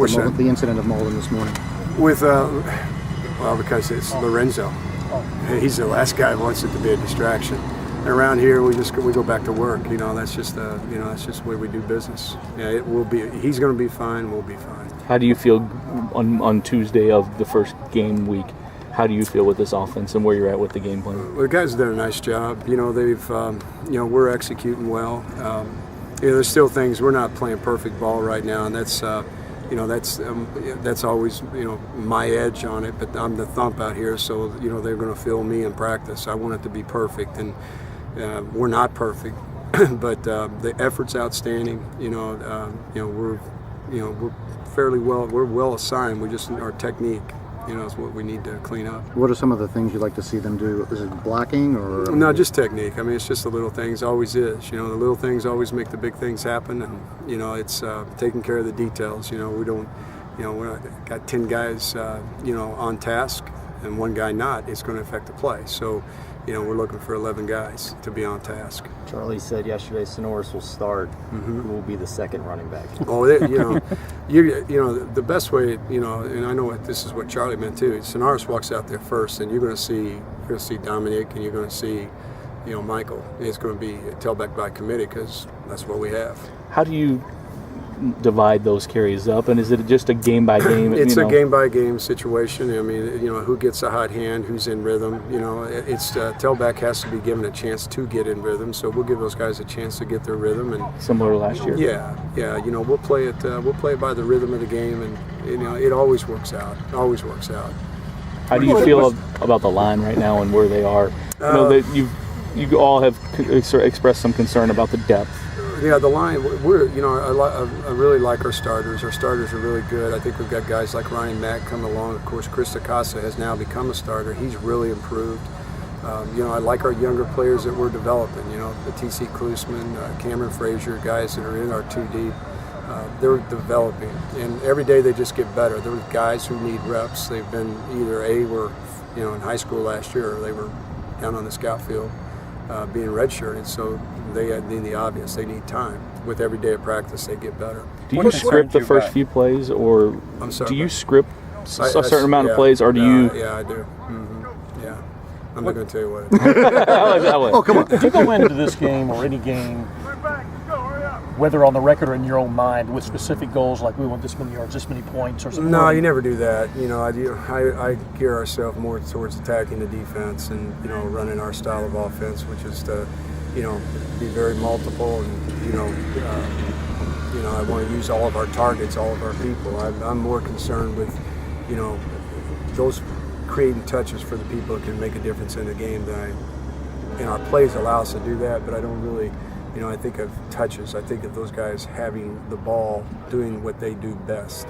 the incident of Malden this morning? With, because it's Lorenzo. He's the last guy who wants it to be a distraction. And around here, we go back to work. That's just the way we do business. Yeah, it will be. He's going to be fine. We'll be fine. How do you feel on Tuesday of the first game week? How do you feel with this offense and where you're at with the game plan? Well, the guys have done a nice job. They've, we're executing well. There's still things. We're not playing perfect ball right now, and that's always my edge on it. But I'm the thump out here, so they're going to feel me in practice. I want it to be perfect, and we're not perfect, but the effort's outstanding. We're fairly well. We're well assigned. We just our technique. Is what we need to clean up. What are some of the things you'd like to see them do? Is it blocking or? No, just technique. I mean, it's just the little things. Always is. The little things always make the big things happen, and it's taking care of the details. We don't. We're not, got 10 guys, on task, and one guy not. It's going to affect the play. So, we're looking for 11 guys to be on task. Charlie said yesterday Sonoris will start. Who will be the second running back? Oh, the best way, and I know this is what Charlie meant too. Sonoris walks out there first, and you're going to see Dominic, and you're going to see, Michael. It's going to be a tailback by committee because that's what we have. How do you divide those carries up, and is it just a game by game? It's a game by game situation. I mean, who gets a hot hand, who's in rhythm. It's tailback has to be given a chance to get in rhythm, so we'll give those guys a chance to get their rhythm. And similar to last year. Yeah. We'll play it. We'll play it by the rhythm of the game, and it always works out. Always works out. How do you feel about the line right now and where they are? That you all have expressed some concern about the depth. Yeah, the line, I really like our starters. Our starters are really good. I think we've got guys like Ryan Mack coming along. Of course, Chris DeCasa has now become a starter. He's really improved. I like our younger players that we're developing. The T.C. Klusman, Cameron Frazier, guys that are in our 2 deep. They're developing, and every day they just get better. There are guys who need reps. They've been either were, in high school last year, or they were down on the scout field being redshirted. So they need the obvious. They need time. With every day of practice, they get better. Do you script the first few plays, or do you script a certain amount of plays, or do you? Yeah, I do. Yeah, I'm not going to tell you what. Oh, come on. If you go into this game or any game, whether on the record or in your own mind, with specific goals like we want this many yards, this many points, or something? No, you never do that. I gear ourselves more towards attacking the defense and running our style of offense, which is to be very multiple, and I want to use all of our targets, all of our people. I'm more concerned with those creating touches for the people that can make a difference in the game. Our plays allow us to do that, but I don't really. I think of touches. I think of those guys having the ball, doing what they do best.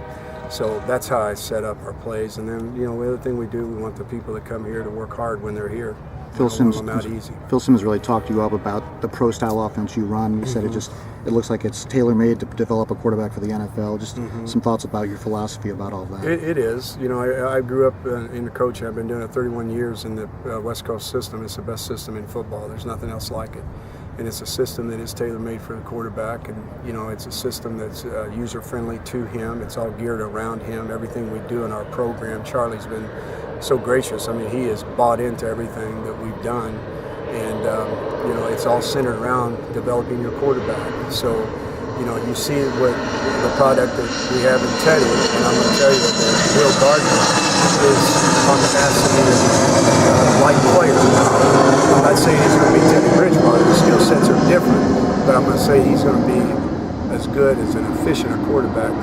So that's how I set up our plays. And then, the other thing we do, we want the people that come here to work hard when they're here. Phil Sims really talked you up about the pro-style offense you run. You said it looks like it's tailor-made to develop a quarterback for the NFL. Just some thoughts about your philosophy about all that. It is. I grew up in the coaching. I've been doing it 31 years in the West Coast system. It's the best system in football. There's nothing else like it. And it's a system that is tailor-made for the quarterback, and it's a system that's user-friendly to him. It's all geared around him. Everything we do in our program, Charlie's been so gracious. I mean, he has bought into everything that we've done, and it's all centered around developing your quarterback. So, you see what the product that we have in Teddy, and I'm going to tell you that Will Gardner is on the absolute light player. I'm not saying he's going to be Teddy Bridgewater. The skill sets are different, but I'm going to say he's going to be as good as an efficient a quarterback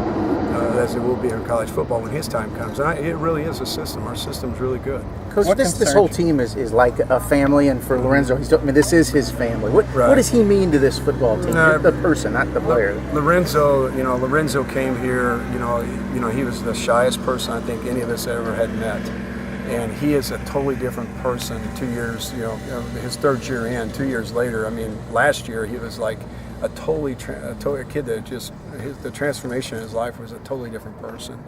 as it will be in college football when his time comes. And it really is a system. Our system's really good. Coach, this whole team is like a family, and for Lorenzo, this is his family. What does he mean to this football team? The person, not the player. Lorenzo came here. He was the shyest person I think any of us ever had met. And he is a totally different person 2 years, his third year in, 2 years later. I mean, last year he was like a kid that just the transformation in his life was a totally different person.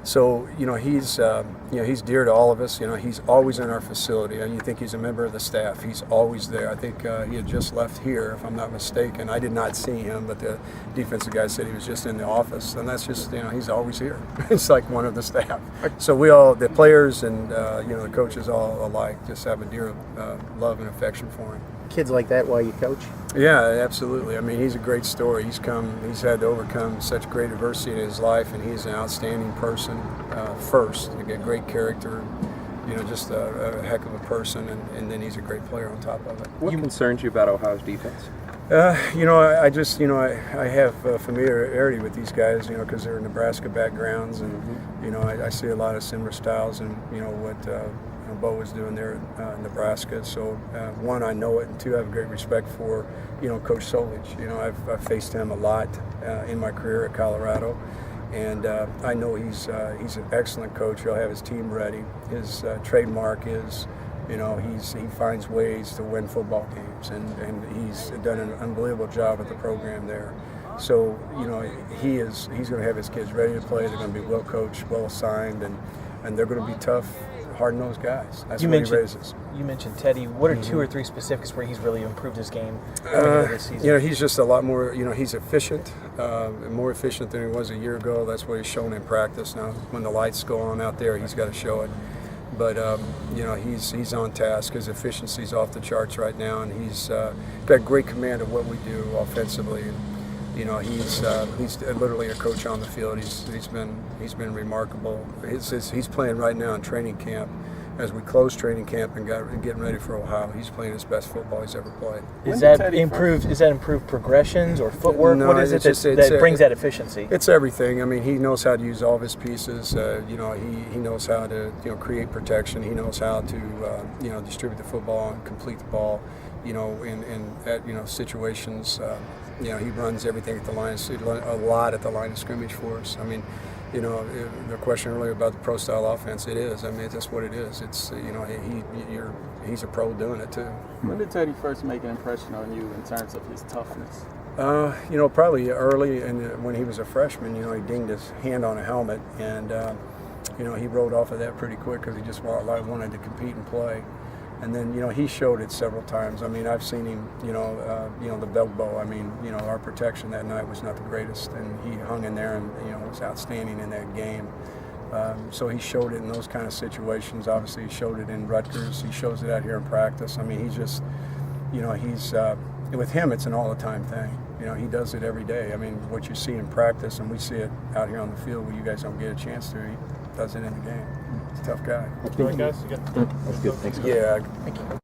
So he's dear to all of us. He's always in our facility, and you think he's a member of the staff. He's always there. I think he had just left here, if I'm not mistaken. I did not see him, but the defensive guy said he was just in the office, and that's just he's always here. It's like one of the staff. So we all, the players and the coaches, all alike, just have a dear love and affection for him. Kids like that while you coach? Yeah, absolutely. I mean, he's a great story. He's had to overcome such great adversity in his life, and he's an outstanding person first. He got great character, just a heck of a person, and then he's a great player on top of it. What concerns you about Ohio's defense? I have familiarity with these guys, because they're Nebraska backgrounds, and I see a lot of similar styles, and what Bo was doing there in Nebraska. So one, I know it, and two, I have great respect for Coach Solich. I've faced him a lot in my career at Colorado, and I know he's an excellent coach. He'll have his team ready. His trademark is he finds ways to win football games, and he's done an unbelievable job at the program there. So he's going to have his kids ready to play. They're going to be well coached, well assigned, and they're going to be tough, hard-nosed guys. That's what he raises. You mentioned Teddy. What are 2 or 3 specifics where he's really improved his game this season? He's just a lot more, he's efficient, more efficient than he was a year ago. That's what he's shown in practice now. When the lights go on out there, he's got to show it. But, he's on task. His efficiency's off the charts right now, and he's got great command of what we do offensively. He's literally a coach on the field. He's been remarkable. He's playing right now in training camp. As we close training camp and getting ready for Ohio, he's playing his best football he's ever played. Is that improved progressions or footwork? No, what is it that brings that efficiency? It's everything. I mean, he knows how to use all of his pieces. He knows how to create protection. He knows how to distribute the football and complete the ball. In situations. He runs everything at the line, a lot at the line of scrimmage for us. I mean, the question earlier about the pro style offense, it is. I mean, that's what it is. It's he's a pro doing it too. When did Teddy first make an impression on you in terms of his toughness? Probably early, and when he was a freshman, he dinged his hand on a helmet, and he rode off of that pretty quick because he just wanted to compete and play. And then, he showed it several times. I mean, I've seen him, the belt bow. I mean, our protection that night was not the greatest, and he hung in there and, was outstanding in that game. So he showed it in those kind of situations. Obviously, he showed it in Rutgers. He shows it out here in practice. I mean, he's just, with him, it's an all-the-time thing. He does it every day. I mean, what you see in practice, and we see it out here on the field where you guys don't get a chance to, he does it in the game. He's a tough guy. All right, guys. That's good. Thanks. Yeah. Thank you.